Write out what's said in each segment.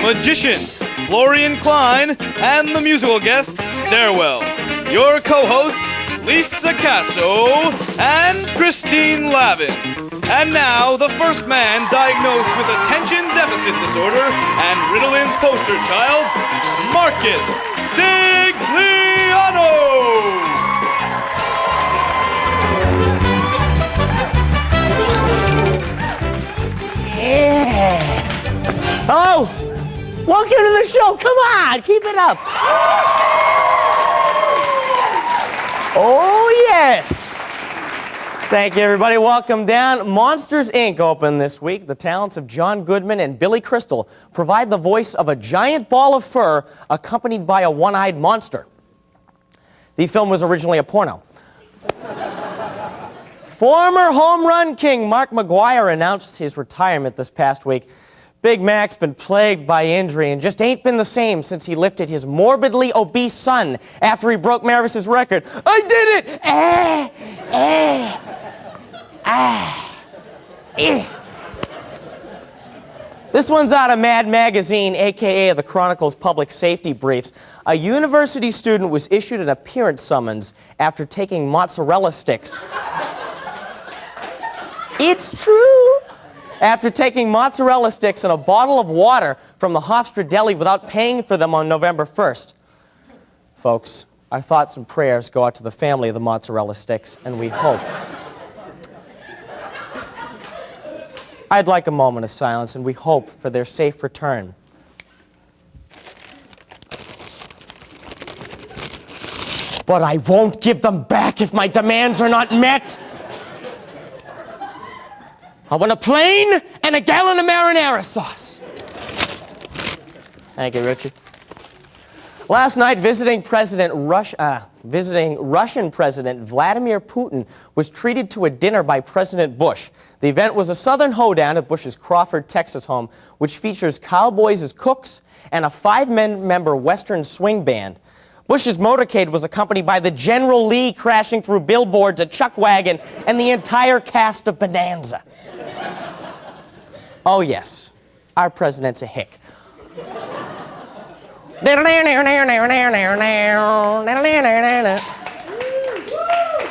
Magician, Florian Klein, and the musical guest, Stairwell. Your co-hosts, Lisa Casso and Christine Lavin. And now, the first man diagnosed with attention deficit disorder and Ritalin's poster child, Marcus Sigliano. Yeah. Hello. Welcome to the show. Come on, keep it up. Oh, yes. Thank you, everybody. Welcome down. Monsters, Inc. opened this week. The talents of John Goodman and Billy Crystal provide the voice of a giant ball of fur accompanied by a one-eyed monster. The film was originally a porno. Former home run king Mark McGwire announced his retirement this past week. Big Mac's been plagued by injury and just ain't been the same since he lifted his morbidly obese son after he broke Maris's record. I did it! This one's out of Mad Magazine, a.k.a. the Chronicle's Public Safety Briefs. A university student was issued an appearance summons after taking mozzarella sticks. It's true! After taking mozzarella sticks and a bottle of water from the Hofstra Deli without paying for them on November 1st. Folks, our thoughts and prayers go out to the family of the mozzarella sticks, and we hope. I'd like a moment of silence, and we hope for their safe return. But I won't give them back if my demands are not met. I want a plane and a gallon of marinara sauce. Thank you, Richard. Last night, visiting Russian President Vladimir Putin was treated to a dinner by President Bush. The event was a southern hoedown at Bush's Crawford, Texas home, which features cowboys as cooks and a 5-member Western swing band. Bush's motorcade was accompanied by the General Lee crashing through billboards, a chuck wagon, and the entire cast of Bonanza. Oh yes, our president's a hick.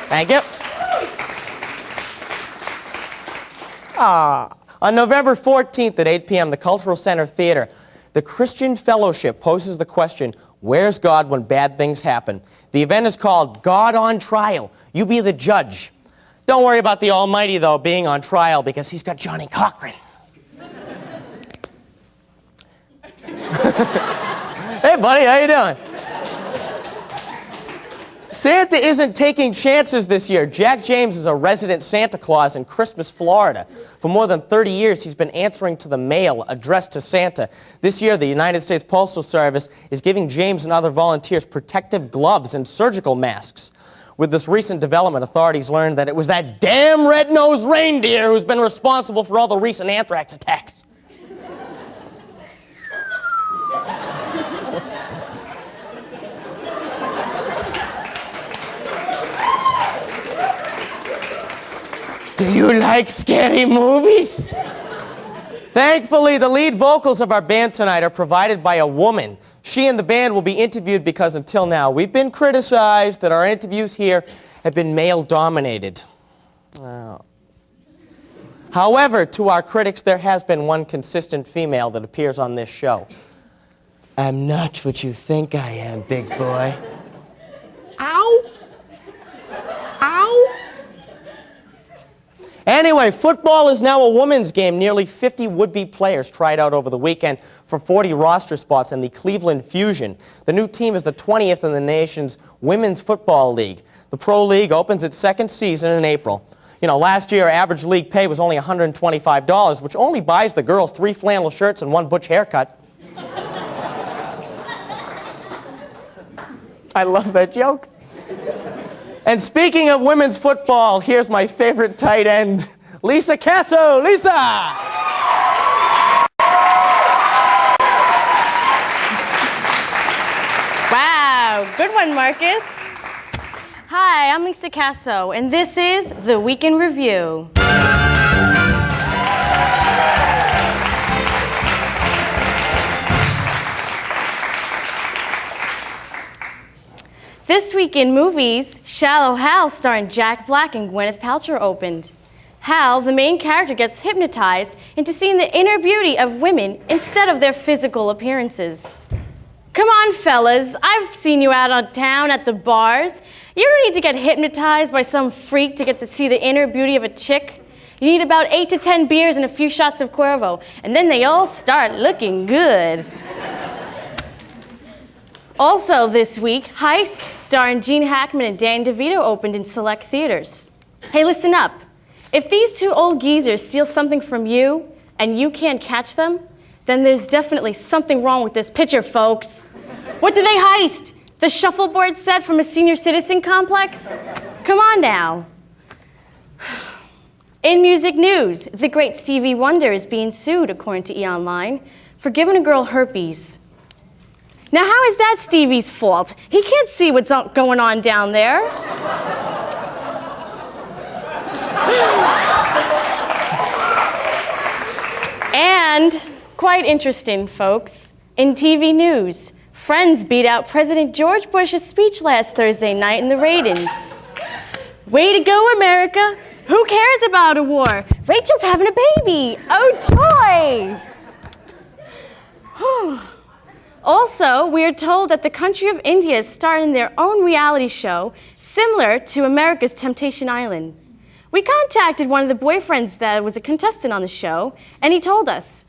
Thank you. On November 14th at 8 p.m., the Cultural Center Theater, the Christian Fellowship poses the question, where's God when bad things happen? The event is called God on Trial. You be the judge. Don't worry about the Almighty, though, being on trial because he's got Johnny Cochran. Hey, buddy, how you doing? Santa isn't taking chances this year. Jack James is a resident Santa Claus in Christmas, Florida. For more than 30 years, he's been answering to the mail addressed to Santa. This year, the United States Postal Service is giving James and other volunteers protective gloves and surgical masks. With this recent development, authorities learned that it was that damn red-nosed reindeer who's been responsible for all the recent anthrax attacks. Do you like scary movies? Thankfully, the lead vocals of our band tonight are provided by a woman. She and the band will be interviewed because until now, we've been criticized that our interviews here have been male-dominated. Oh. However, to our critics, there has been one consistent female that appears on this show. I'm not what you think I am, big boy. Ow! Ow! Anyway, football is now a women's game. Nearly 50 would-be players tried out over the weekend for 40 roster spots in the Cleveland Fusion. The new team is the 20th in the nation's Women's Football League. The Pro League opens its second season in April. You know, last year, average league pay was only $125, which only buys the girls 3 flannel shirts and 1 butch haircut. I love that joke. And speaking of women's football, here's my favorite tight end, Lisa Casso. Lisa! Wow, good one, Marcus. Hi, I'm Lisa Casso, and this is The Week in Review. This week in movies, Shallow Hal starring Jack Black and Gwyneth Paltrow opened. Hal, the main character, gets hypnotized into seeing the inner beauty of women instead of their physical appearances. Come on, fellas, I've seen you out on town at the bars. You don't need to get hypnotized by some freak to get to see the inner beauty of a chick. You need about 8 to 10 beers and a few shots of Cuervo, and then they all start looking good. Also this week, Heist, starring Gene Hackman and Dan DeVito, opened in select theaters. Hey, listen up. If these 2 old geezers steal something from you and you can't catch them, then there's definitely something wrong with this picture, folks. What did they heist? The shuffleboard set from a senior citizen complex? Come on now. In music news, the great Stevie Wonder is being sued, according to E! Online, for giving a girl herpes. Now, how is that Stevie's fault? He can't see what's going on down there. And, quite interesting, folks, in TV news, Friends beat out President George Bush's speech last Thursday night in the ratings. Way to go, America. Who cares about a war? Rachel's having a baby. Oh, joy. Also, we are told that the country of India is starting their own reality show similar to America's Temptation Island. We contacted one of the boyfriends that was a contestant on the show, and he told us,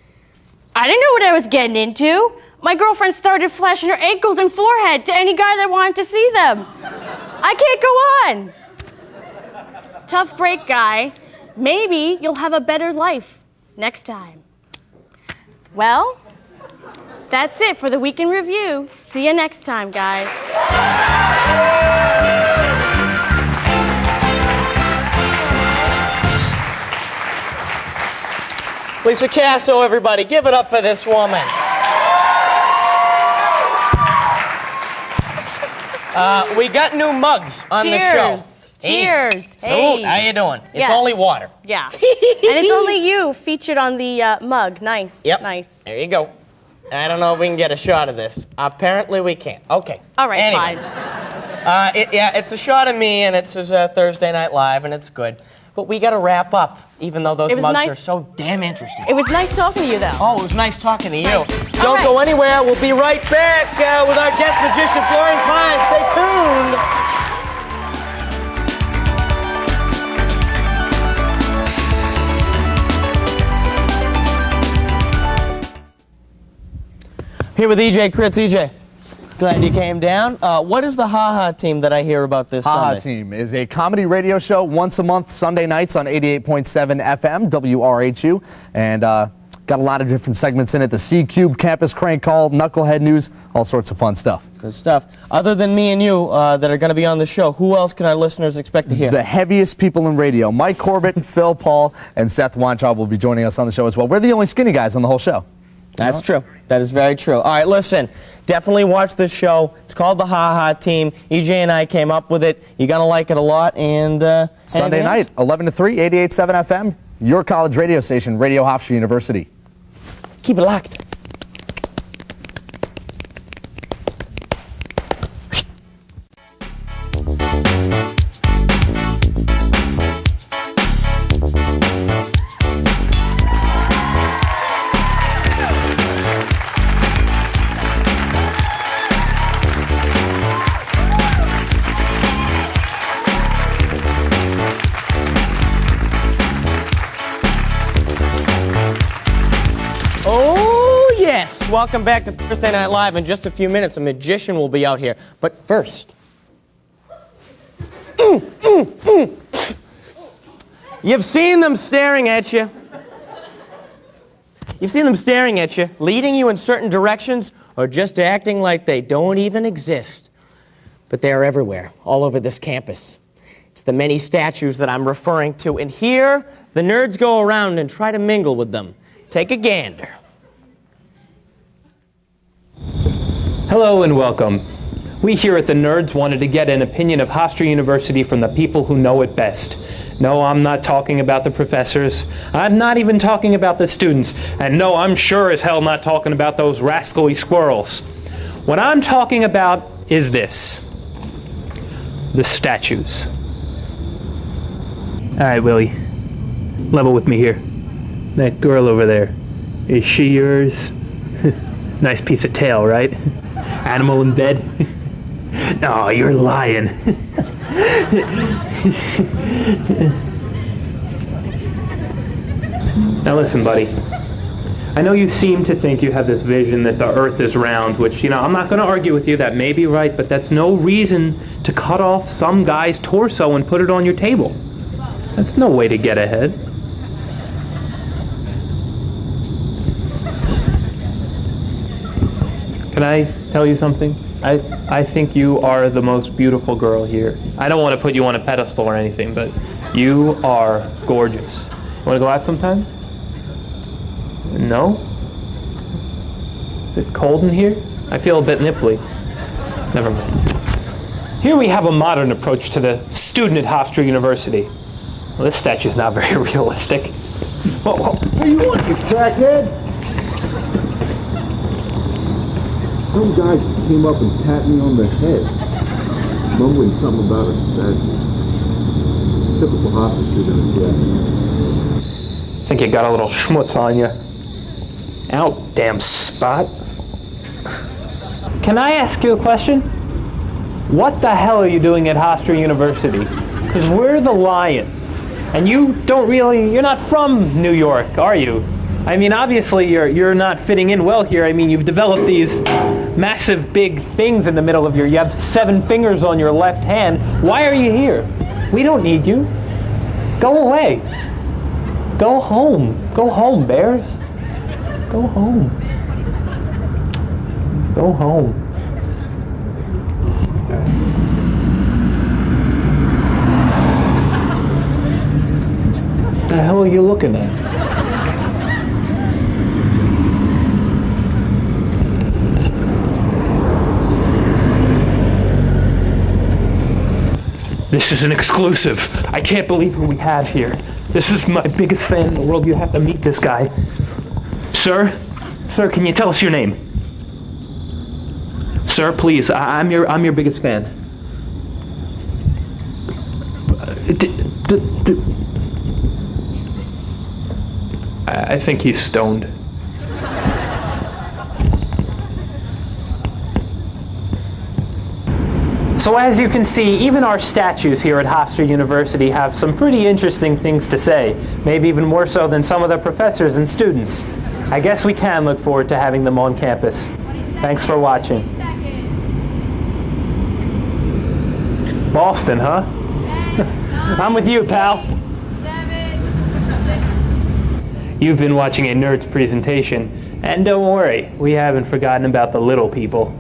I didn't know what I was getting into. My girlfriend started flashing her ankles and forehead to any guy that wanted to see them. I can't go on. Tough break, guy. Maybe you'll have a better life next time. Well, that's it for the Week in Review. See you next time, guys. Lisa Casso, everybody, give it up for this woman. We got new mugs on the show. Cheers. Salute. Hey. How you doing? It's Yeah. only water. Yeah. And it's only you featured on the mug. Nice. Yep. Nice. There you go. I don't know if we can get a shot of this. Apparently we can't. Okay. All right, anyway. fine. It's a shot of me, and it says Thursday Night Live, and it's good. But we got to wrap up, even though those mugs are so damn interesting. It was nice talking to you, though. Oh, it was nice talking to you. Nice. Don't go anywhere. We'll be right back with our guest magician, Florian Klein. Stay tuned. Here with EJ Kritz. EJ, glad you came down. What is the Ha Ha team that I hear about this Ha Ha Sunday? Team is a comedy radio show once a month, Sunday nights on 88.7 FM, WRHU, and got a lot of different segments in it. The C-Cube, Campus Crank Call, Knucklehead News, all sorts of fun stuff. Good stuff. Other than me and you that are going to be on the show, who else can our listeners expect to hear? The heaviest people in radio. Mike Corbett, Phil Paul, and Seth Weintraub will be joining us on the show as well. We're the only skinny guys on the whole show. That's true. That is very true. All right, listen. Definitely watch this show. It's called the Ha Ha Team. EJ and I came up with it. You're going to like it a lot. And Sunday night, 11 to 3, 88.7 FM, your college radio station, Radio Hofstra University. Keep it locked. Oh, yes. Welcome back to Thursday Night Live. In just a few minutes, a magician will be out here. But first, you've seen them staring at you. You've seen them staring at you, leading you in certain directions, or just acting like they don't even exist. But they are everywhere, all over this campus. It's the many statues that I'm referring to. And here, the nerds go around and try to mingle with them. Take a gander. Hello and welcome. We here at the Nerds wanted to get an opinion of Hofstra University from the people who know it best. No, I'm not talking about the professors. I'm not even talking about the students. And no, I'm sure as hell not talking about those rascally squirrels. What I'm talking about is this. The statues. All right, Willie. Level with me here. That girl over there. Is she yours? Nice piece of tail, right? Animal in bed? No, you're lying. Now listen, buddy. I know you seem to think you have this vision that the earth is round, which, I'm not going to argue with you. That may be right, but that's no reason to cut off some guy's torso and put it on your table. That's no way to get ahead. Can I tell you something? I think you are the most beautiful girl here. I don't want to put you on a pedestal or anything, but you are gorgeous. Want to go out sometime? No? Is it cold in here? I feel a bit nipply. Never mind. Here we have a modern approach to the student at Hofstra University. Well, this statue's not very realistic. Whoa, whoa. What do you want, you crackhead? Some guy just came up and tapped me on the head, mumbling something about a statue. It's typical Hofstra student, yeah. I think you got a little schmutz on you. Out, damn spot. Can I ask you a question? What the hell are you doing at Hofstra University? Because we're the Lions, and you're not from New York, are you? I mean, obviously you're not fitting in well here. I mean, you've developed these massive big things in the middle of you have 7 fingers on your left hand. Why are you here? We don't need you. Go away. Go home. Go home, Bears. Go home. Go home. What the hell are you looking at? This is an exclusive. I can't believe who we have here. This is my biggest fan in the world. You have to meet this guy. Sir? Sir, can you tell us your name? Sir, please. I'm your biggest fan. I think he's stoned. So as you can see, even our statues here at Hofstra University have some pretty interesting things to say, maybe even more so than some of the professors and students. I guess we can look forward to having them on campus. Thanks for watching. Boston, huh? I'm with you, pal. You've been watching a nerd's presentation, and don't worry, we haven't forgotten about the little people.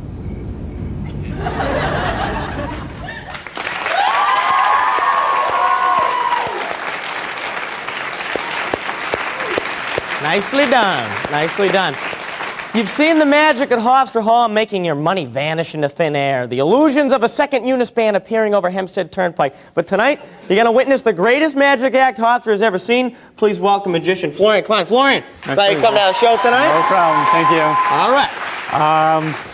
Nicely done. Nicely done. You've seen the magic at Hofstra Hall making your money vanish into thin air, the illusions of a second Unispan appearing over Hempstead Turnpike. But tonight, you're going to witness the greatest magic act Hofstra has ever seen. Please welcome magician Florian Klein. Florian, glad you come to the show tonight. No problem, thank you. All right.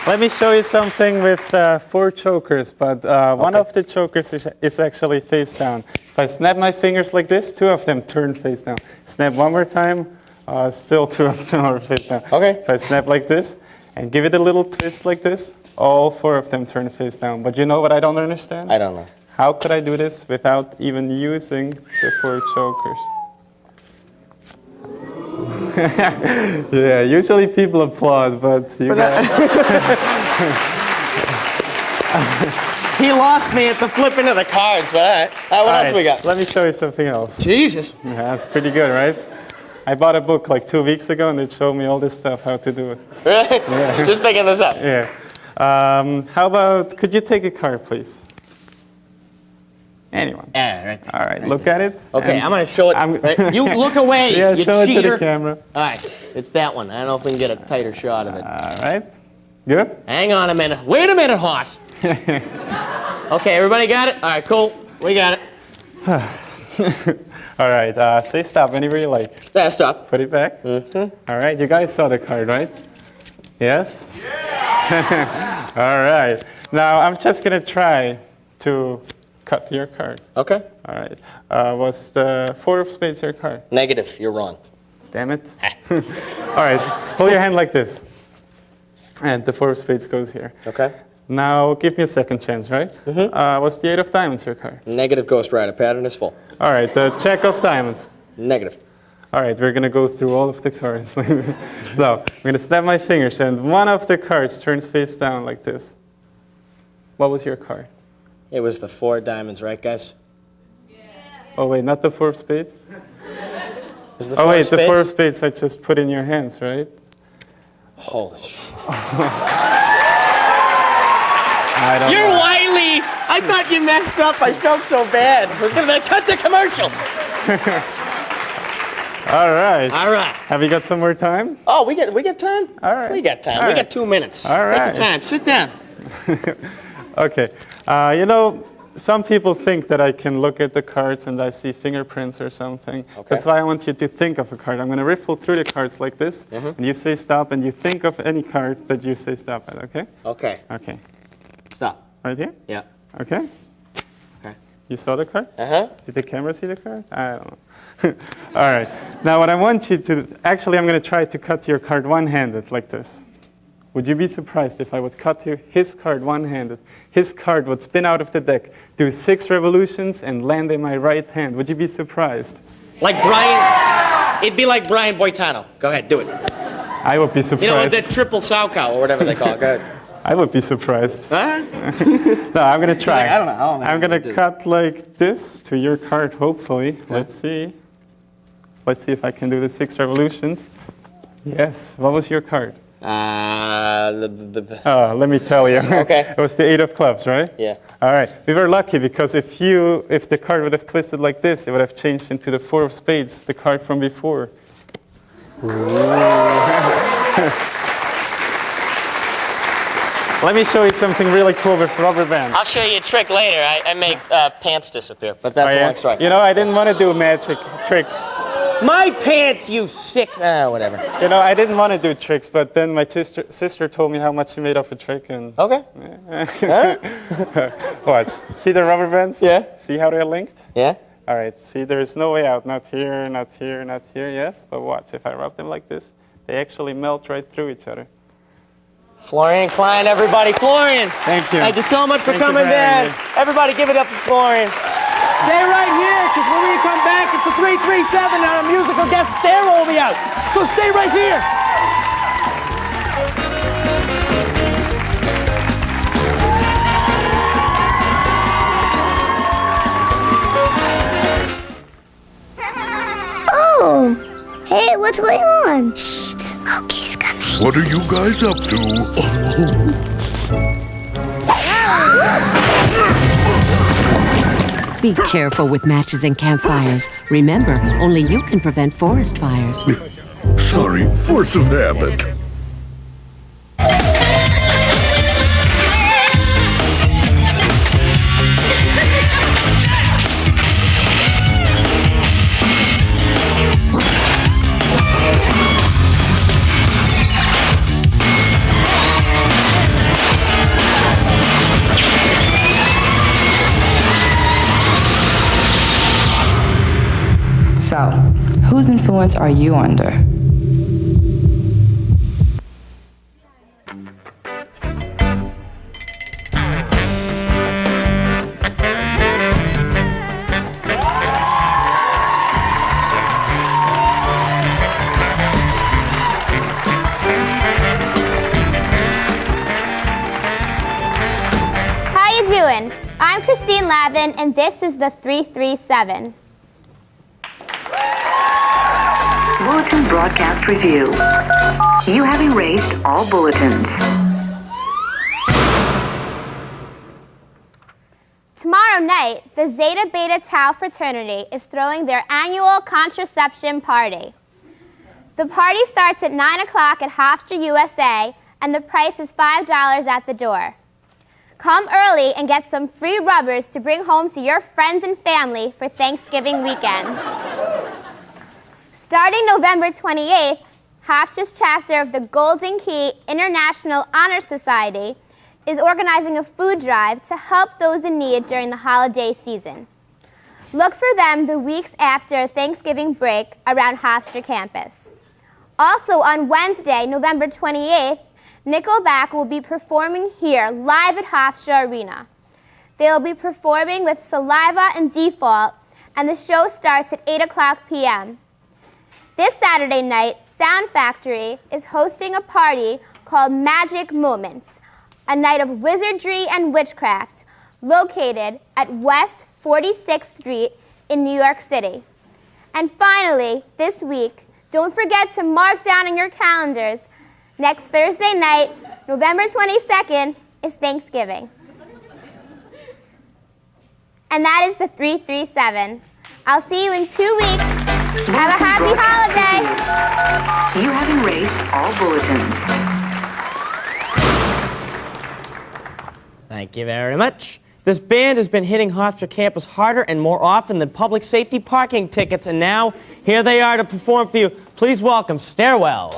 Let me show you something with 4 chokers, but one of the chokers is actually face down. If I snap my fingers like this, 2 of them turn face down. Snap one more time. Still 2 of them are face down. Okay. If I snap like this and give it a little twist like this, all 4 of them turn face down. But you know what I don't understand? I don't know. How could I do this without even using the 4 chokers? Yeah, usually people applaud, but you guys... He lost me at the flipping of the cards, but all right. What else we got? Let me show you something else. Jesus. Yeah, that's pretty good, right? I bought a book like 2 weeks ago, and it showed me all this stuff, how to do it. Really? Yeah. Just picking this up. Yeah. How about, could you take a card, please? Anyone? Yeah, right. All right, look at it. Okay, I'm going to show it. Right? You look away, Yeah, you show cheater. it to the camera. All right, it's that one. I don't know if we can get a tighter shot of it. All right. Good? Hang on a minute. Wait a minute, Hoss. Okay, everybody got it? All right, cool. We got it. All right, say stop anywhere you like. Yeah, stop. Put it back. Mm-hmm. All right, you guys saw the card, right? Yes? Yeah! All right. Now, I'm just going to try to cut your card. Okay. All right. Was the 4 of spades your card? Negative. You're wrong. Damn it. All right. Hold your hand like this. And the 4 of spades goes here. Okay. Now, give me a second chance, right? Mm-hmm. Was the 8 of diamonds your card? Negative, Ghost Rider. Pattern is full. All right. The Jack of diamonds. Negative. All right. We're going to go through all of the cards. So, I'm going to snap my fingers, and one of the cards turns face down like this. What was your card? It was the 4 diamonds, right, guys? Yeah. Oh, wait, not the 4 of spades? Was the Oh, wait, the the 4 of spades I just put in your hands, right? Holy shit. I don't You're know. wily! I thought you messed up. I felt so bad. We're going to cut the commercial. All right. All right. Have you got some more time? Oh, we got time? All right. We got time. All We right. got 2 minutes. All right. Take your time. Sit down. Okay. You know, some people think that I can look at the cards and I see fingerprints or something. Okay. That's why I want you to think of a card. I'm going to riffle through the cards like this, and you say stop, and you think of any card that you say stop at, okay? Okay. Okay. Stop. Right here? Yeah. Okay. Okay. You saw the card? Uh-huh. Did the camera see the card? I don't know. All right. Now what I want you to, actually I'm going to try to cut your card one-handed like this. Would you be surprised if I would cut his card one-handed? His card would spin out of the deck, do 6 revolutions, and land in my right hand. Would you be surprised? Like Brian, it'd be like Brian Boitano. Go ahead, do it. I would be surprised. You know, that triple Saukow or whatever they call it. Go ahead. I would be surprised. All right. No, I'm going to try. like, I don't know how I'm going to cut like this to your card, hopefully. Okay. Let's see. Let's see if I can do the 6 revolutions. Yes. What was your card? Let me tell you. Okay. It was the 8 of clubs, right? Yeah. All right. We were lucky because if the card would have twisted like this, it would have changed into the 4 of spades, the card from before. Let me show you something really cool with rubber bands. I'll show you a trick later. I make pants disappear, but that's Oh, a yeah? long story. You know, I didn't want to do magic tricks. My pants, you sick. Whatever. You know, I didn't want to do tricks, but then my sister told me how much she made off a trick, and Okay. what? See the rubber bands? Yeah. See how they're linked? Yeah? All right. See, there's no way out. Not here, not here, not here. Yes, but watch. If I rub them like this, they actually melt right through each other. Florian Klein, everybody. Florian. Thank you. Thank you so much for Thank you coming for having down. me. Everybody give it up for Florian. Stay right here, because when we come back, it's the 337 and our musical guest Stair will be out. So stay right here. Oh, hey, what's going on? Shh, Smokey's coming. What are you guys up to? Be careful with matches and campfires. Remember, only you can prevent forest fires. Sorry, force of habit. So, whose influence are you under? How you doing? I'm Christine Lavin, and this is the 337. Bulletin Broadcast Review. You have erased all bulletins. Tomorrow night, the Zeta Beta Tau fraternity is throwing their annual contraception party. The party starts at 9 o'clock at Hofstra USA, and the price is $5 at the door. Come early and get some free rubbers to bring home to your friends and family for Thanksgiving weekend. Starting November 28th, Hofstra's chapter of the Golden Key International Honor Society is organizing a food drive to help those in need during the holiday season. Look for them the weeks after Thanksgiving break around Hofstra campus. Also on Wednesday, November 28th, Nickelback will be performing here live at Hofstra Arena. They will be performing with Saliva and Default, and the show starts at 8 o'clock p.m. This Saturday night, Sound Factory is hosting a party called Magic Moments, a night of wizardry and witchcraft located at West 46th Street in New York City. And finally, this week, don't forget to mark down on your calendars, next Thursday night, November 22nd, is Thanksgiving. And that is the 337. I'll see you in 2 weeks. Have a happy holiday. You have erased all bulletins. Thank you very much. This band has been hitting Hofstra campus harder and more often than public safety parking tickets, and now here they are to perform for you. Please welcome Stairwell.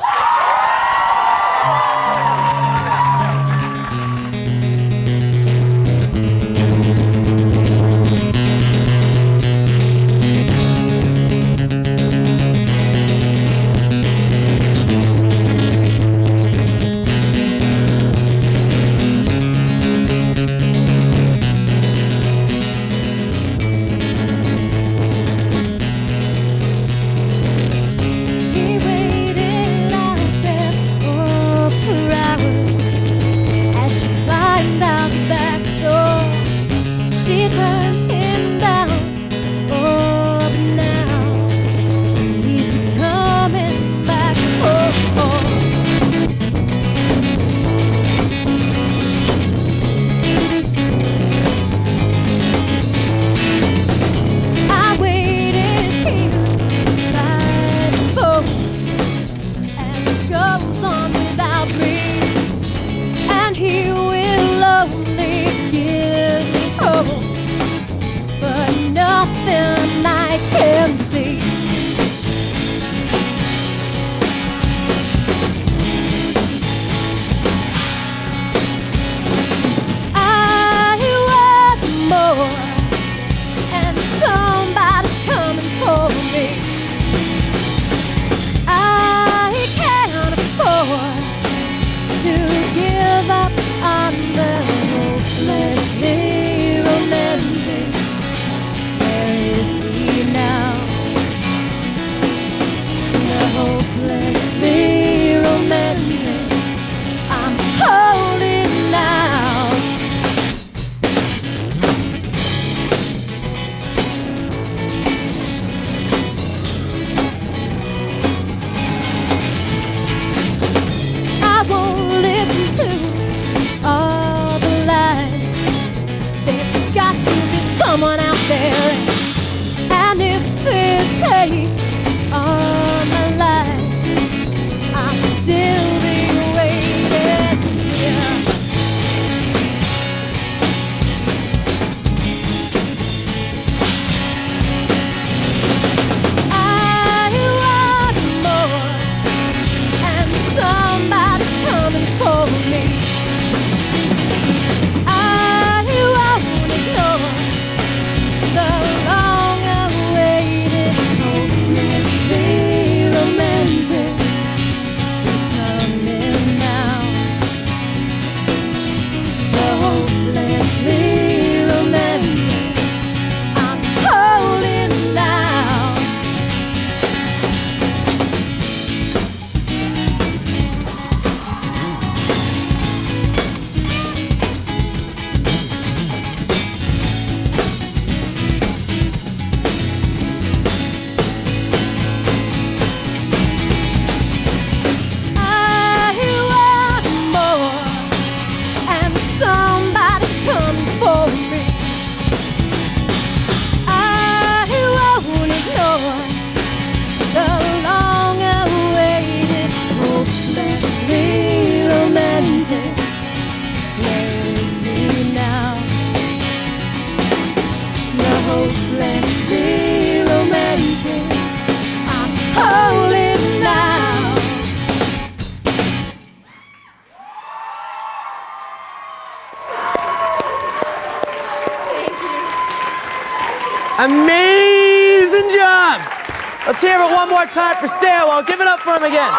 He waited out there for hours as she climbed out the back door. She turned him down, but now he's just coming back. I waited here by the phone, and it goes on without me. And here we take all my life, I'll still be waiting here. I want more, and somebody's coming for me. I won't ignore the long-awaited, hopelessly romantic coming now. The hopelessly romantic I'm holding now. I want more, and somebody's coming for me. I won't ignore the long-awaited, hopelessly romantic. Take me now, the hopelessly romantic I'm holding now. Amazing job! Let's hear it one more time for Stairwell. Give it up for him again.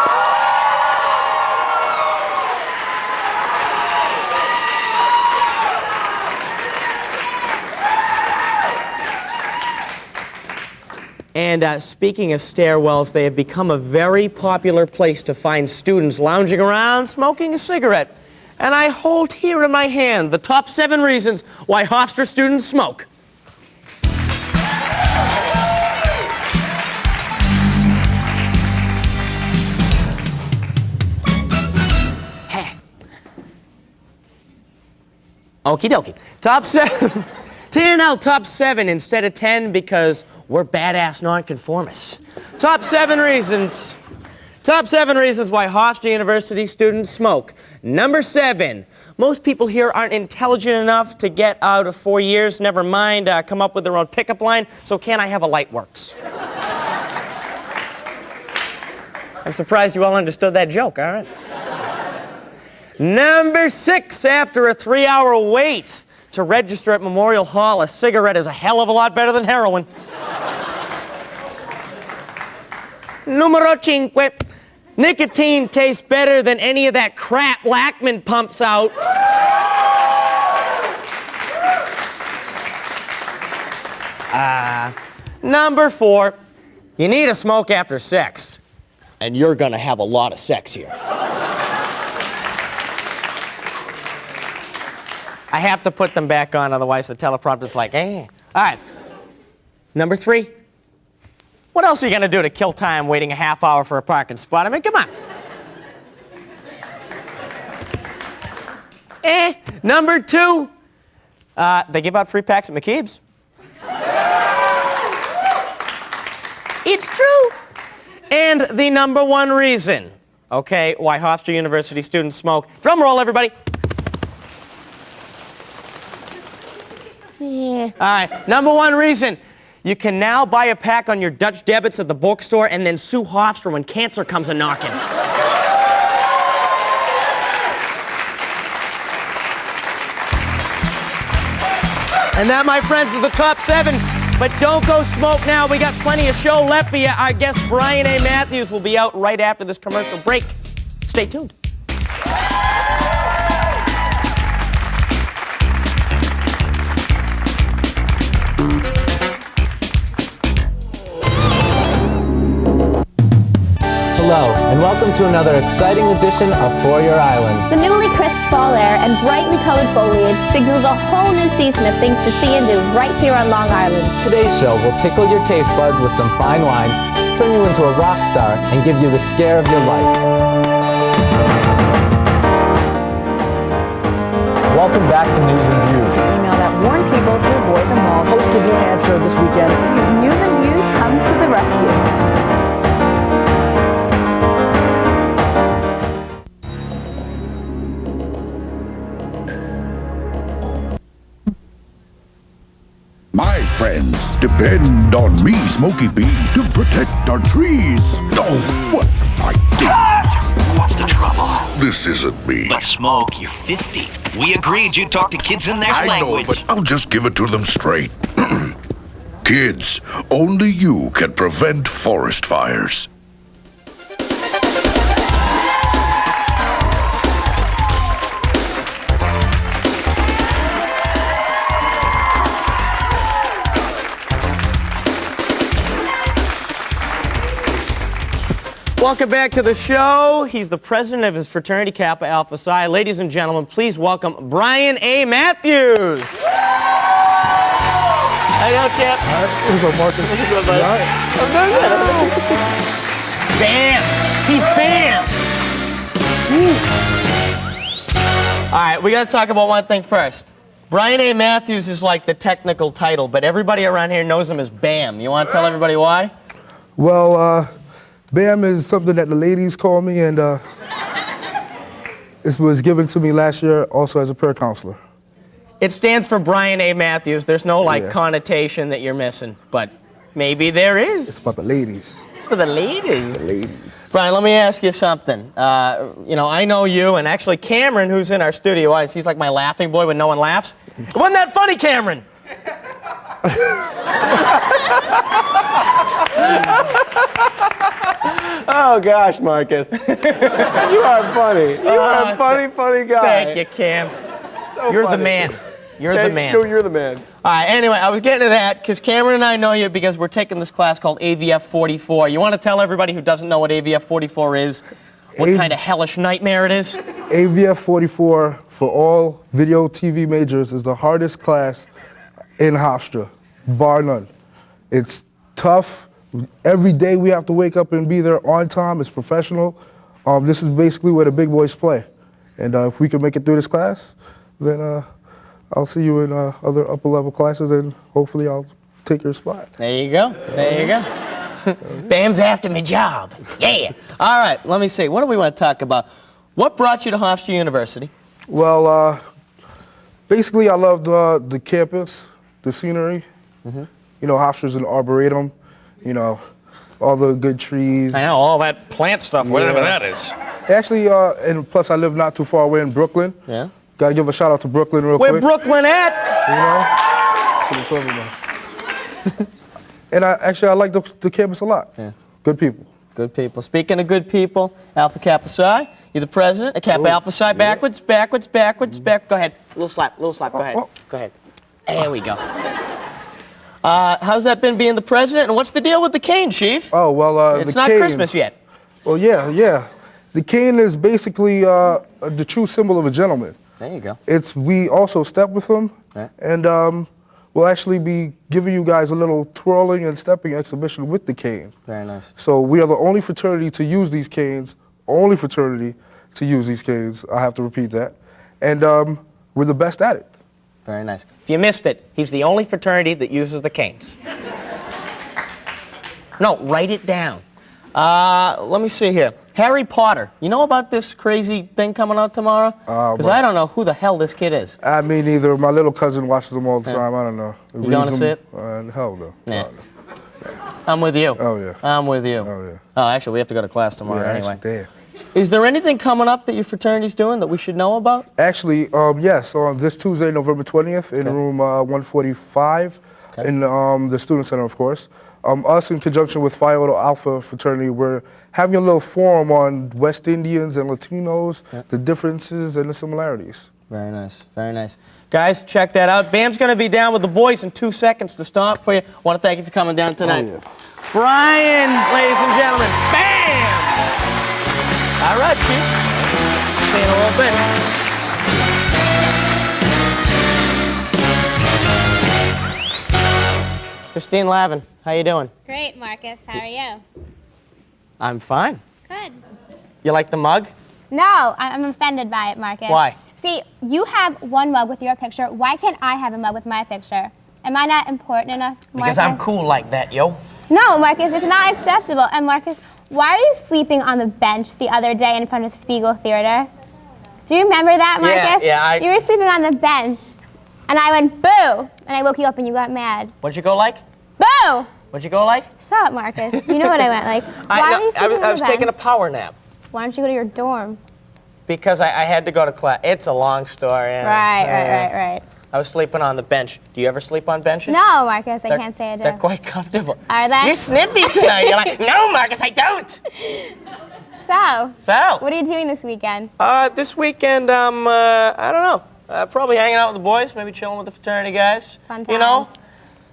And speaking of stairwells, they have become a very popular place to find students lounging around smoking a cigarette. And I hold here in my hand the top 7 reasons why Hofstra students smoke. Okie dokie. Top 7. TNL top 7 instead of 10 because we're badass nonconformists. Top 7 reasons. Top 7 reasons why Hofstra University students smoke. Number 7. Most people here aren't intelligent enough to get out of 4 years, never mind come up with their own pickup line, so can I have a light works? I'm surprised you all understood that joke, all right? Number 6, after a 3-hour wait to register at Memorial Hall, a cigarette is a hell of a lot better than heroin. Numero 5, nicotine tastes better than any of that crap Lackman pumps out. Number 4, you need a smoke after sex, and you're gonna have a lot of sex here. I have to put them back on, otherwise the teleprompter's like, eh. All right. Number 3. What else are you going to do to kill time waiting a half hour for a parking spot? I mean, come on. Number 2. They give out free packs at McKeeb's. It's true. And the number 1 reason, okay, why Hofstra University students smoke. Drum roll, everybody. Yeah. All right, number 1 reason. You can now buy a pack on your Dutch debits at the bookstore and then sue Hofstra when cancer comes a-knocking. And that, my friends, is the top 7. But don't go smoke now. We got plenty of show left for you. Our guest, Brian A. Matthews, will be out right after this commercial break. Stay tuned. Hello, and welcome to another exciting edition of For Your Island. The newly crisp fall air and brightly colored foliage signals a whole new season of things to see and do right here on Long Island. Today's show will tickle your taste buds with some fine wine, turn you into a rock star, and give you the scare of your life. Welcome back to News and Views. Email that warn people to avoid the malls. Host of New Hampshire this weekend. Because News and Views comes to the rescue. My friends depend on me, Smokey B, to protect our trees. Oh, what I did. What's the trouble? This isn't me. But Smoke, you're 50. We agreed you'd talk to kids in their language. I know, but I'll just give it to them straight. Kids, only you can prevent forest fires. Welcome back to the show. He's the president of his fraternity, Kappa Alpha Psi. Ladies and gentlemen, please welcome Brian A. Matthews. How you doing, champ? What's up, Marcus? I'm doing good. Bam! He's Bam! All right, we got to talk about one thing first. Brian A. Matthews is like the technical title, but everybody around here knows him as Bam. You want to tell everybody why? Well, Bam is something that the ladies call me, and it was given to me last year also as a prayer counselor. It stands for Brian A. Matthews. There's no, connotation that you're missing, but maybe there is. It's about the ladies. It's for the ladies. The ladies. Brian, let me ask you something. I know you, and actually Cameron, who's in our studio, he's like my laughing boy when no one laughs. Wasn't that funny, Cameron? Oh gosh, Marcus. You are funny. You are a funny guy. Thank you, Cam. So You're funny. the man. You're the man. No, you're the man. All right, anyway, I was getting to that because Cameron and I know you because we're taking this class called AVF44. You want to tell everybody who doesn't know what AVF44 is, what kind of hellish nightmare it is? AVF44 for all video TV majors is the hardest class in Hofstra, bar none. It's tough. Every day we have to wake up and be there on time. It's professional. This is basically where the big boys play. And if we can make it through this class, then I'll see you in other upper level classes, and hopefully I'll take your spot. There you go. There you go. Bam's after me job. Yeah. All right, let me see. What do we want to talk about? What brought you to Hofstra University? Well, basically I loved the campus, the scenery. Mm-hmm. You know, Hofstra's an arboretum. You know, all the good trees. I know, all that plant stuff, whatever that is. Actually, and plus I live not too far away in Brooklyn. Yeah. Got to give a shout out to Brooklyn real quick. Where Brooklyn at? You know? And I like the campus a lot. Yeah. Good people. Good people. Speaking of good people, Alpha Kappa Psi, you're the president of Kappa Alpha Psi. Backwards. Go ahead. Little slap. Go ahead. Go ahead. There we go. How's that been being the president, and what's the deal with the cane, Chief? Oh, well, it's the not cane. Christmas yet. Well, yeah. The cane is basically the true symbol of a gentleman. There you go. We also step with them, and we'll actually be giving you guys a little twirling and stepping exhibition with the cane. Very nice. So we are the only fraternity to use these canes, I have to repeat that, and we're the best at it. Very nice. If you missed it, he's the only fraternity that uses the canes. No, write it down. Let me see here. Harry Potter. You know about this crazy thing coming out tomorrow? Because I don't know who the hell this kid is. Me neither. My little cousin watches them all the time. I don't know. You going to see it? Hell no. Yeah. I'm with you. Oh, yeah. I'm with you. Oh, yeah. Oh, actually, we have to go to class tomorrow anyway. Actually, Is there anything coming up that your fraternity's doing that we should know about? Actually, yes. On this Tuesday, November 20th, in room 145, in the Student Center, of course. Us, in conjunction with Phi Iota Alpha fraternity, we're having a little forum on West Indians and Latinos, the differences and the similarities. Very nice, very nice. Guys, check that out. Bam's going to be down with the boys in 2 seconds to stop for you. Want to thank you for coming down tonight. Oh, yeah. Brian, ladies and gentlemen, Bam! All right, Chief. See you in a little bit. Christine Lavin, how you doing? Great, Marcus. How are you? I'm fine. Good. You like the mug? No, I'm offended by it, Marcus. Why? See, you have one mug with your picture. Why can't I have a mug with my picture? Am I not important enough, Marcus? Because I'm cool like that, yo. No, Marcus, it's not acceptable. And Marcus, why are you sleeping on the bench the other day in front of Spiegel Theater? Do you remember that, Marcus? Yeah, You were sleeping on the bench, and I went, boo! And I woke you up and you got mad. What'd you go like? Boo! What'd you go like? Shut up, Marcus. You know what I went like. Why are you sleeping on the bench? I was taking a power nap. Why don't you go to your dorm? Because I had to go to class. It's a long story. Right. I was sleeping on the bench. Do you ever sleep on benches? No, Marcus, I can't say I do. They're quite comfortable. Are they? You're snippy tonight. You're like, no, Marcus, I don't. So, what are you doing this weekend? This weekend, I don't know. Probably hanging out with the boys, maybe chilling with the fraternity guys. Fun times. You know,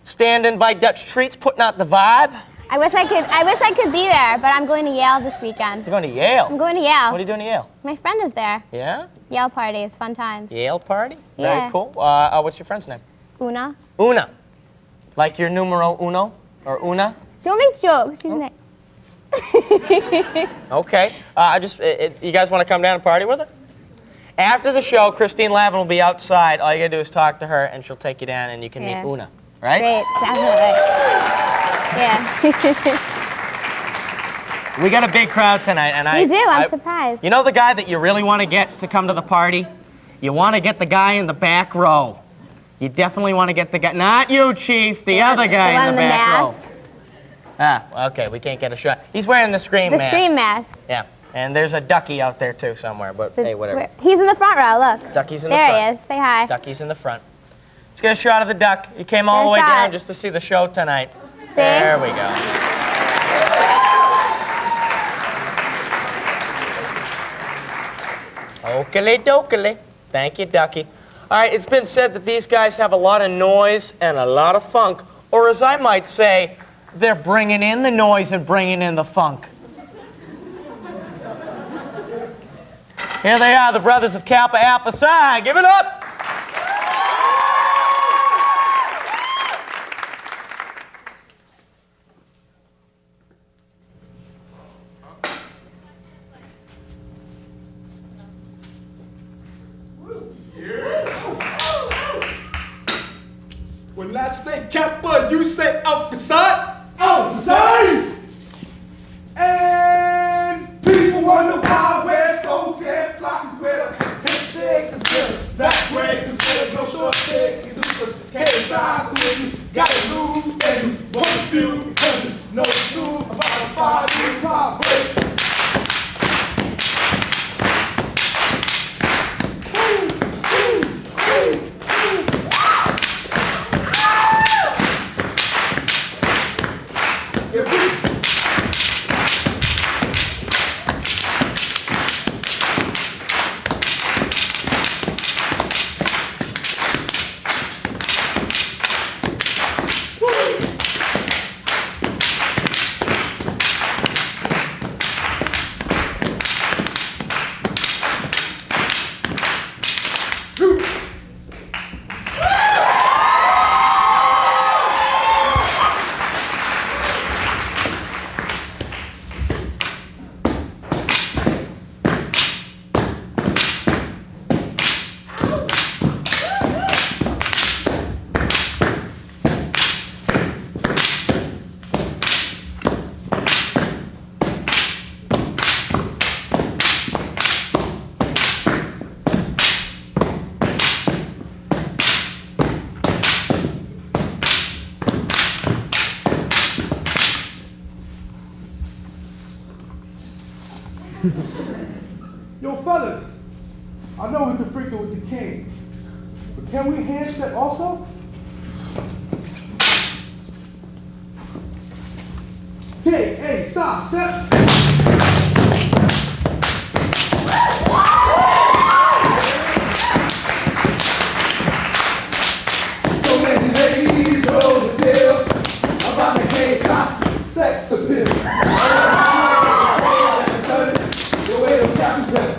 standing by Dutch treats, putting out the vibe. I wish I could be there, but I'm going to Yale this weekend. You're going to Yale? I'm going to Yale. What are you doing at Yale? My friend is there. Yeah? Yale parties, fun times. Yale party? Yeah. Very cool. What's your friend's name? Una. Una. Like your numero uno? Or una? Don't make jokes. She's nice. Okay. You guys want to come down and party with her? After the show, Christine Lavin will be outside. All you gotta do is talk to her, and she'll take you down, and you can meet Una. Right? Great, definitely. Yeah. We got a big crowd tonight, and We do. I'm surprised. You know the guy that you really want to get to come to the party? You want to get the guy in the back row. You definitely want to get the guy, not you, Chief, the other guy in the back row. Ah, okay, we can't get a shot. He's wearing the Scream mask. The Scream mask. Yeah, and there's a ducky out there too somewhere, but hey, whatever. He's in the front row, look. Ducky's in the front. There he is, say hi. Ducky's in the front. Let's get a shot of the duck. You came all the way down just to see the show tonight. See? There we go. Okey dokey. Thank you, Ducky. All right, it's been said that these guys have a lot of noise and a lot of funk, or as I might say, they're bringing in the noise and bringing in the funk. Here they are, the brothers of Kappa Alpha Psi. Give it up! When I say Kappa, you say Alpha Psi. Alpha Psi! And people wonder why we're so dead. Flock is with a handshake is with that break is with no short take. You do some KSI, so when you gotta lose and you want to dispute because you know the truth about a 5-year clock break. Yo, fellas, I know we can freak it with the king, but can we handstep also? Okay, hey, stop, step. So many ladies know the deal about the gay stop sex appeal.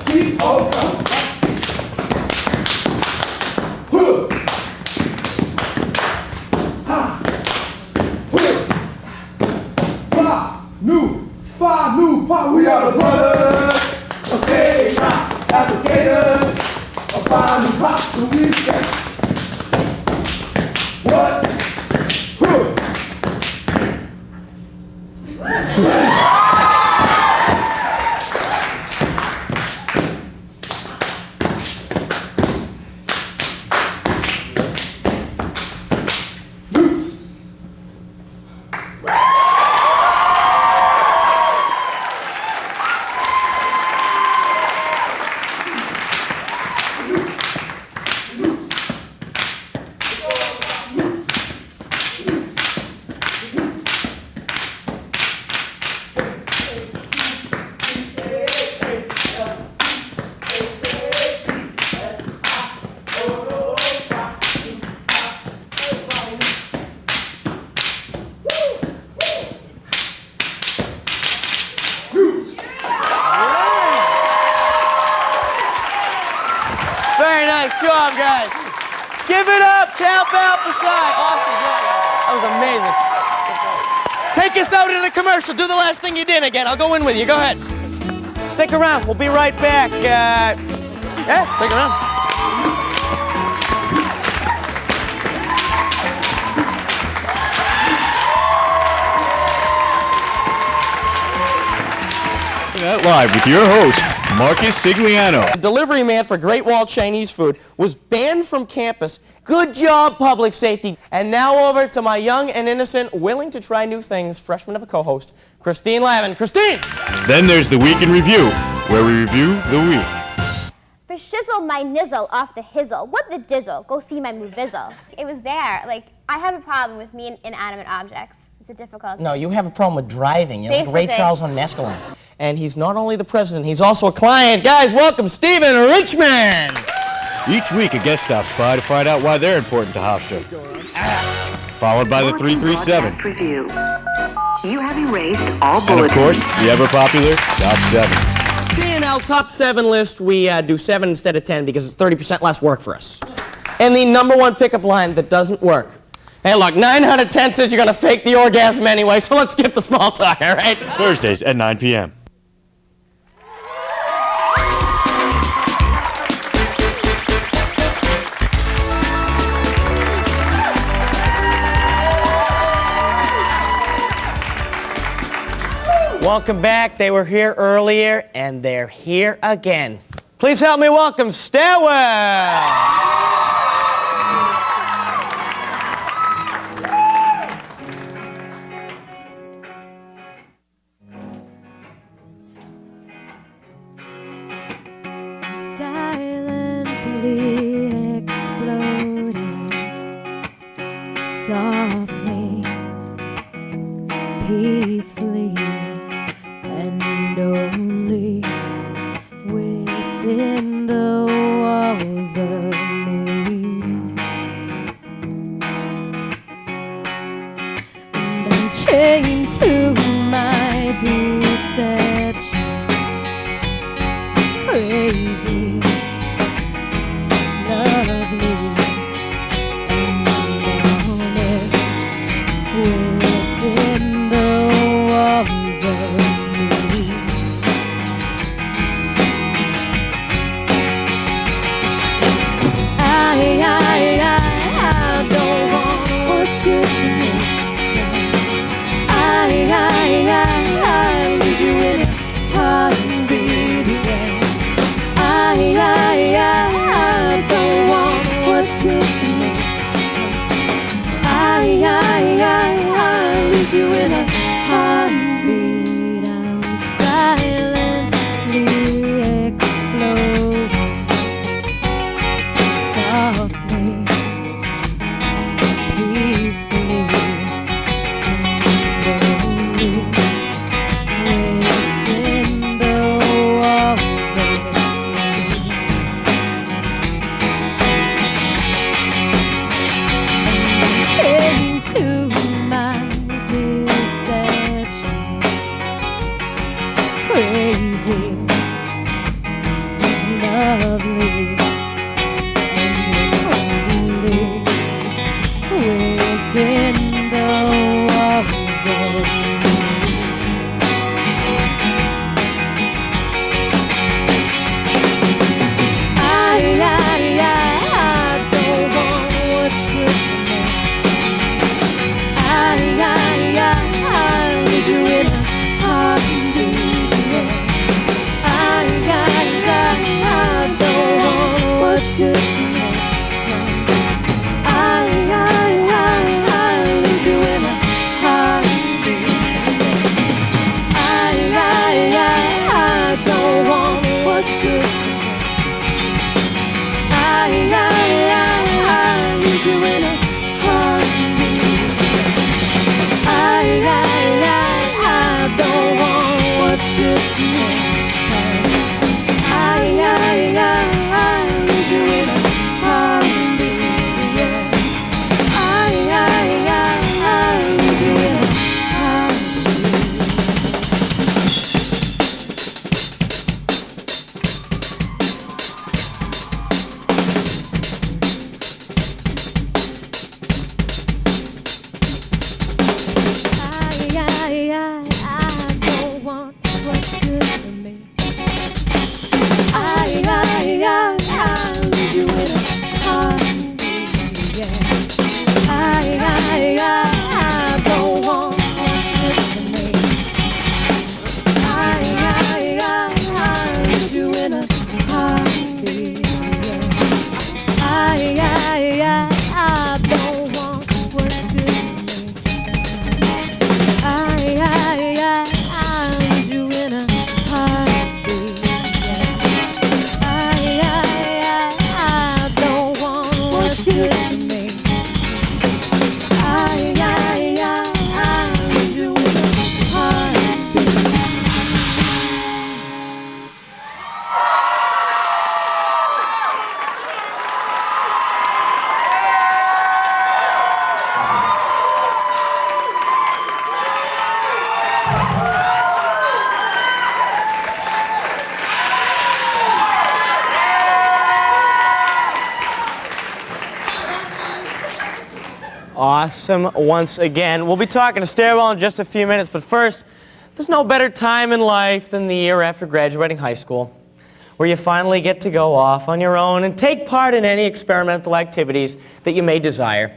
Keep on coming. Five new hot the weekend. What? Very nice job, guys. Give it up, Camp out the side. Awesome job, guys. That was amazing. Take us out in the commercial. Do the last thing you did again. I'll go in with you. Go ahead. Stick around. We'll be right back. Yeah, stick around. Live with your host, Marcus Sigliano. A delivery man for Great Wall Chinese food was banned from campus. Good job, public safety. And now over to my young and innocent, willing to try new things, freshman of a co-host, Christine Lavin. Christine! Then there's the Week in Review, where we review the week. For shizzle my nizzle off the hizzle. What the dizzle? Go see my movizzle. It was there. Like, I have a problem with me and inanimate objects. It's a difficult No, you have a problem with driving. You're like Basically. Ray Charles on mescaline. And he's not only the president, he's also a client. Guys, welcome Stephen Richmond! Each week, a guest stops by to find out why they're important to Hofstra. Followed by the Bulletin 337. broadcast review. You have erased all And bulletins. of course, the ever-popular Top 7. In our top 7 list, we do 7 instead of 10 because it's 30% less work for us. And the number 1 pickup line that doesn't work. Hey, look, 9 out of 10 says you're going to fake the orgasm anyway, so let's skip the small talk, all right? Thursdays at 9 p.m. Welcome back. They were here earlier, and they're here again. Please help me welcome Stairwell. Silently exploding, softly, peacefully, and only within the walls of me. And I'm chained to my deception, crazy, lovely, and honest within the walls of me. I don't want what's good for me. I lose you in a heartbeat again. I don't want what's good for me. I lose you in a heartbeat. I'm silently exploding, softly, peacefully, and only within the walls of me. I'm chained to my deception, crazy, lovely, and I don't want what's good for me. I need you in a heartbeat. I don't want what's good for me. I need you in a heartbeat. Awesome once again. We'll be talking to Stairwell in just a few minutes, but first, there's no better time in life than the year after graduating high school, where you finally get to go off on your own and take part in any experimental activities that you may desire,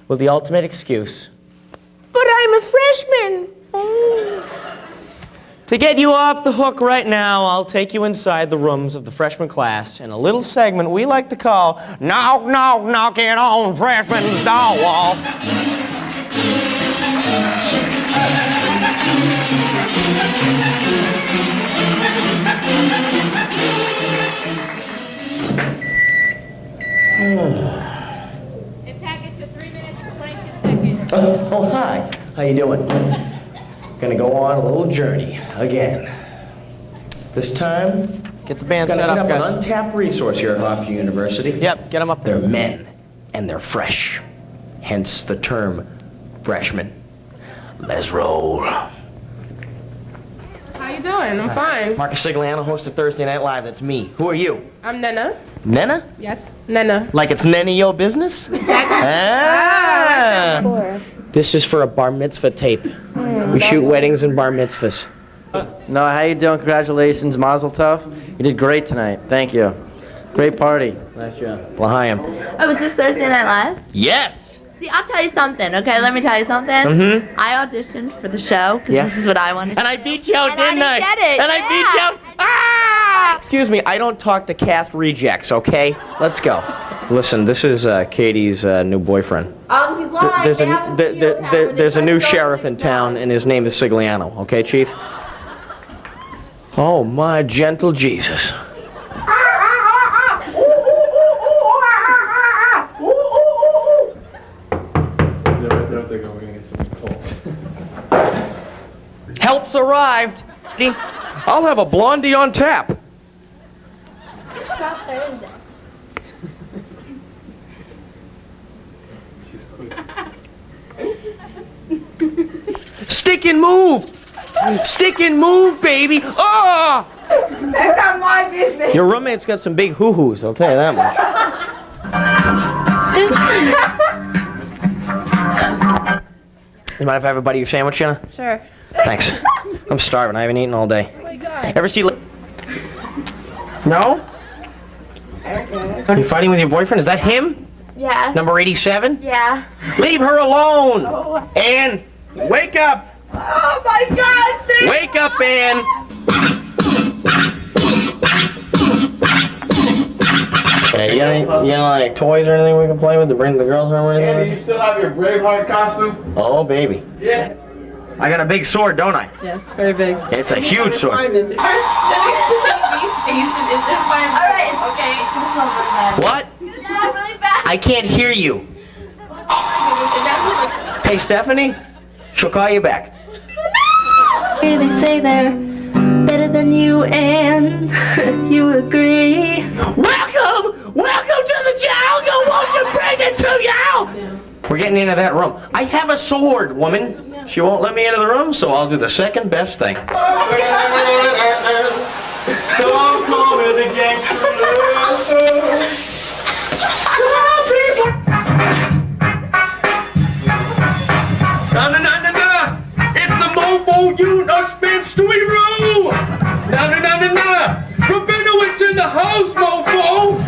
with the ultimate excuse, but I'm a freshman. To get you off the hook right now, I'll take you inside the rooms of the freshman class in a little segment we like to call Knock, Knock, Knocking on Freshman's Door Wall. A packet for 3 minutes and 22 seconds. Oh, hi. How you doing? Gonna go on a little journey again. This time, get the band set up, guys. An untapped resource here at Hofstra University. Yep, get them up there. They're men, and they're fresh. Hence the term freshman. Let's roll. How you doing? I'm fine. Marcus Sigliano, host of Thursday Night Live. That's me. Who are you? I'm Nena. Nena? Yes, Nena. Like it's none of your business? Ah! This is for a bar mitzvah tape. We shoot weddings and bar mitzvahs. No, how you doing? Congratulations, Mazel Tov. You did great tonight. Thank you. Great party. Nice job. L'chaim. Oh, was this Thursday Night Live? Yes! See, I'll tell you something, okay? Let me tell you something. Mm-hmm. I auditioned for the show because Yes. this is what I wanted to And I beat you out, didn't I? Get it. And I beat you out. Ah! Excuse me, I don't talk to cast rejects, okay? Let's go. Listen, this is Katie's new boyfriend. He's lying. There's a new sheriff in town, and his name is Sigliano. Okay, Chief? Oh, my gentle Jesus. Help's arrived. I'll have a blondie on tap. Stop Thursday. Stick and move! Stick and move, baby! Ah! That's not my business. Your roommate's got some big hoo-hoos, I'll tell you that much. You mind if I have a bite of your sandwich, Jenna? Sure. Thanks. I'm starving. I haven't eaten all day. Oh my God. Ever see... No? You fighting with your boyfriend? Is that him? Yeah. Number 87? Yeah. Leave her alone! Oh. Ann! Wake up! Oh my God! Wake up, Ann! Hey, you got any like toys or anything we can play with to bring the girls home or anything? Andy, you still have your Braveheart costume? Oh, baby. Yeah. I got a big sword, don't I? Yes, very big. It's a huge sword. Alright, okay. What? Really bad. I can't hear you. Hey, Stephanie? She'll call you back. They say they're better than you, and you agree. Welcome! Welcome to the jungle! Won't you bring it to you? We're getting into that room. I have a sword, woman. She won't let me into the room, so I'll do the second best thing. So call me the gangster. Na-na-na-na-na! It's the mofo unit of Spin Stewie Roo! Na-na-na-na-na! Rabinowitz in the house, mofo!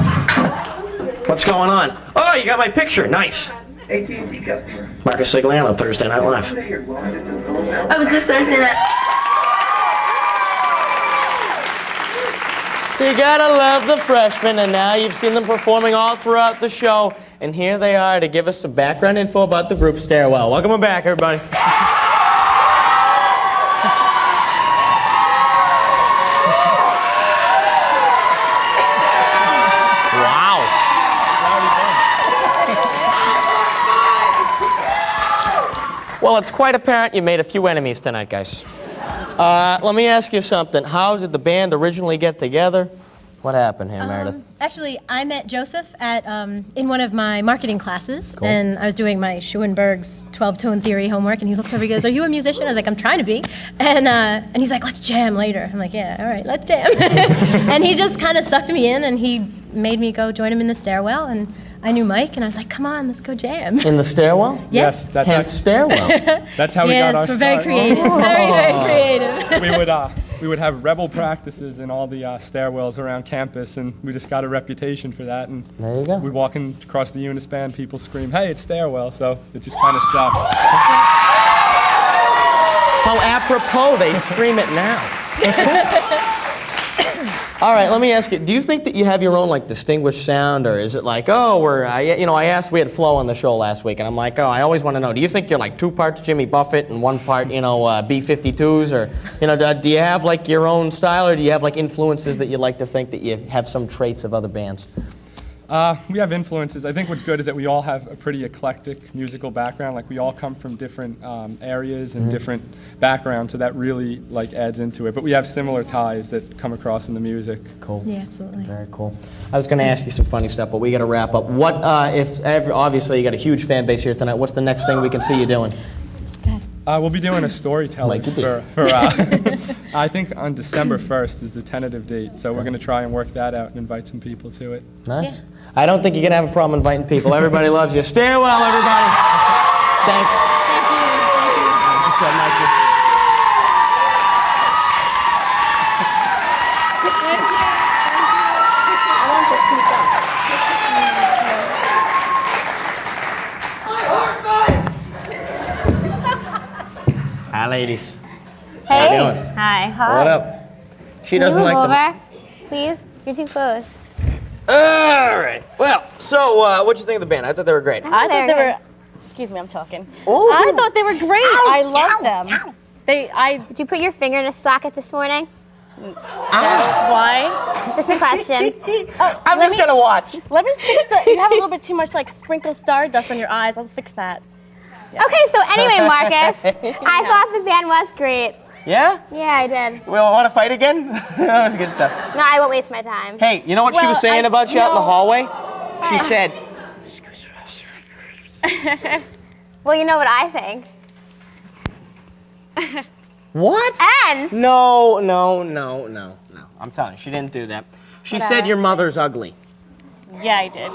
What's going on? Oh, you got my picture. Nice. AT&T customer. Marcus Sigliano, Thursday Night Live. Oh, was this Thursday night? You gotta love the freshmen, and now you've seen them performing all throughout the show, and here they are to give us some background info about the group Stairwell. Welcome them back, everybody. Wow. Well, it's quite apparent you made a few enemies tonight, guys. Let me ask you something. How did the band originally get together? What happened here, Meredith? Actually, I met Joseph at in one of my marketing classes, Cool. and I was doing my Schoenberg's 12-tone theory homework, and he looks over, he goes, "Are you a musician?" I was like, "I'm trying to be," and he's like, "Let's jam later." I'm like, "Yeah, all right, let's jam." And he just kind of sucked me in, and he made me go join him in the Stairwell, and I knew Mike, and I was like, "Come on, let's go jam." In the stairwell? Yes. Hence Stairwell. That's how we got our Yes, we're start. very creative, very creative. We would have rebel practices in all the stairwells around campus, and we just got a reputation for that. And there you go. We walk in across the Unis band, people scream, "Hey, it's Stairwell!" So it just kind of stuck. How apropos they scream it now. All right, let me ask you, do you think that you have your own like distinguished sound, or is it like, oh, I asked, we had Flo on the show last week, and I'm like, oh, I always want to know, do you think you're like 2 parts Jimmy Buffett and 1 part, B-52s, or, do you have like your own style, or do you have like influences that you like to think that you have some traits of other bands? We have influences. I think what's good is that we all have a pretty eclectic musical background. Like we all come from different areas and different backgrounds, so that really like adds into it. But we have similar ties that come across in the music. Cool. Yeah, absolutely. Very cool. I was going to ask you some funny stuff, but we got to wrap up. What obviously you got a huge fan base here tonight. What's the next thing we can see you doing? We'll be doing a storytelling for I think on December 1st is the tentative date, so we're going to try and work that out and invite some people to it. Nice. Yeah. I don't think you're going to have a problem inviting people. Everybody loves you. Stairwell, everybody. Thanks. Thank you. Thank you so much. Hi, ladies. Hey. How you doing? Hi. What up? She Can doesn't you move like the... over, please? You're too close. All right. Well, so what'd you think of the band? I thought they were great. I thought they were. Excuse me, I'm talking. Oh. I thought they were great. I love them. Did you put your finger in a socket this morning? Why? Just a question. I'm just gonna watch. Let me fix that. You have a little bit too much like sprinkle stardust on your eyes. I'll fix that. Yeah. Okay, so anyway, Marcus, I thought the band was great. Yeah? Yeah, I did. We want to fight again? That was good stuff. No, I won't waste my time. Hey, you know what she was saying about you out in the hallway? She said, well, you know what I think. what? And? No. I'm telling you, she didn't do that. She Whatever. said your mother's ugly. Yeah, I did.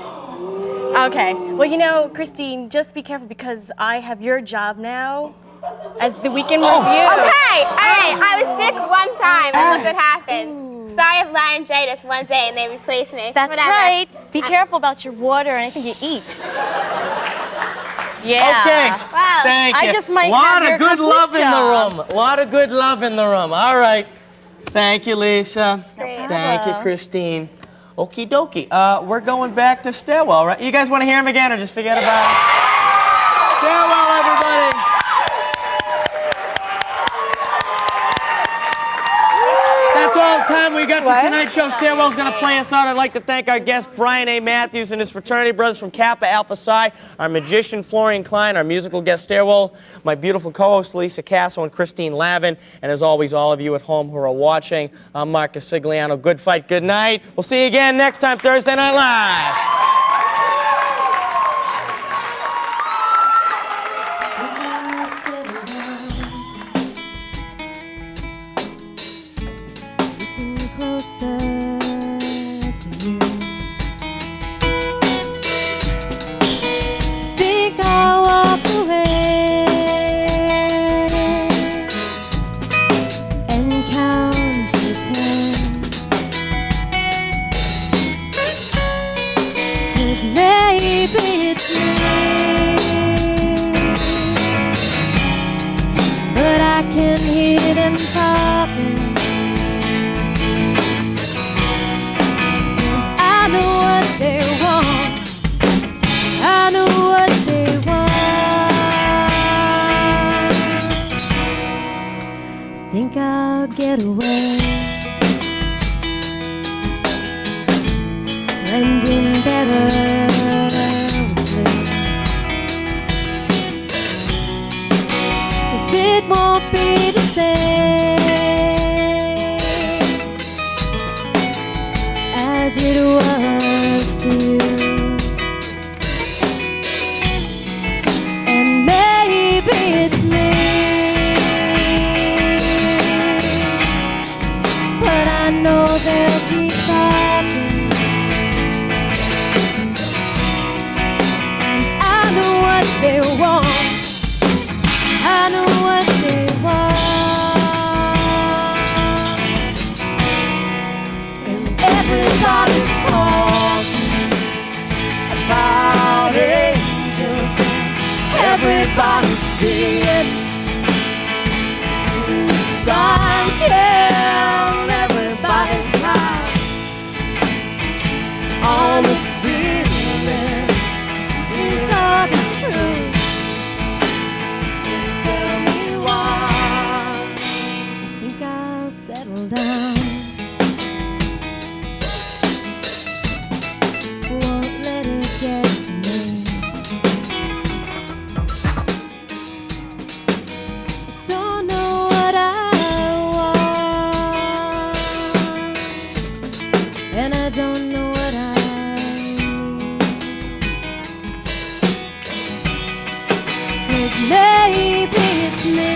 Okay. Well, Christine, just be careful because I have your job now as the weekend review. Okay, all right. I was sick one time, and look what happened. Sorry, I have laryngitis one day, and they replaced me. That's Whatever. right. Be careful about your water and anything you eat. Yeah. Okay. Wow. Thank you. I just might lot have of your good complete love in the job. room. A lot of good love in the room. All right. Thank you, Lisa. Great. Thank you, Christine. Okie dokie. We're going back to Stairwell, right? You guys want to hear him again or just forget about it? Stairwell, everybody. That's all the time we got for tonight's show. Stairwell's going to play us out. I'd like to thank our guest, Brian A. Matthews, and his fraternity brothers from Kappa Alpha Psi, our magician, Florian Klein, our musical guest, Stairwell, my beautiful co-host, Lisa Casso, and Christine Lavin, and as always, all of you at home who are watching, I'm Marcus Sigliano. Good fight, good night. We'll see you again next time, Thursday Night Live. But I can hear them talking. get away. Blending better with blue. 'Cause it won't be the same as it was to you. And maybe it's me, but I know they'll be talking, and I know what they want. I know what they want. And everybody's talking about angels. Everybody's seeing the sun till everybody's high on this feeling. These are the truth. Just tell me why. I think I'll settle down. Won't let it get to me. Don't know what I want, and I don't know what I need. 'Cause maybe it's me,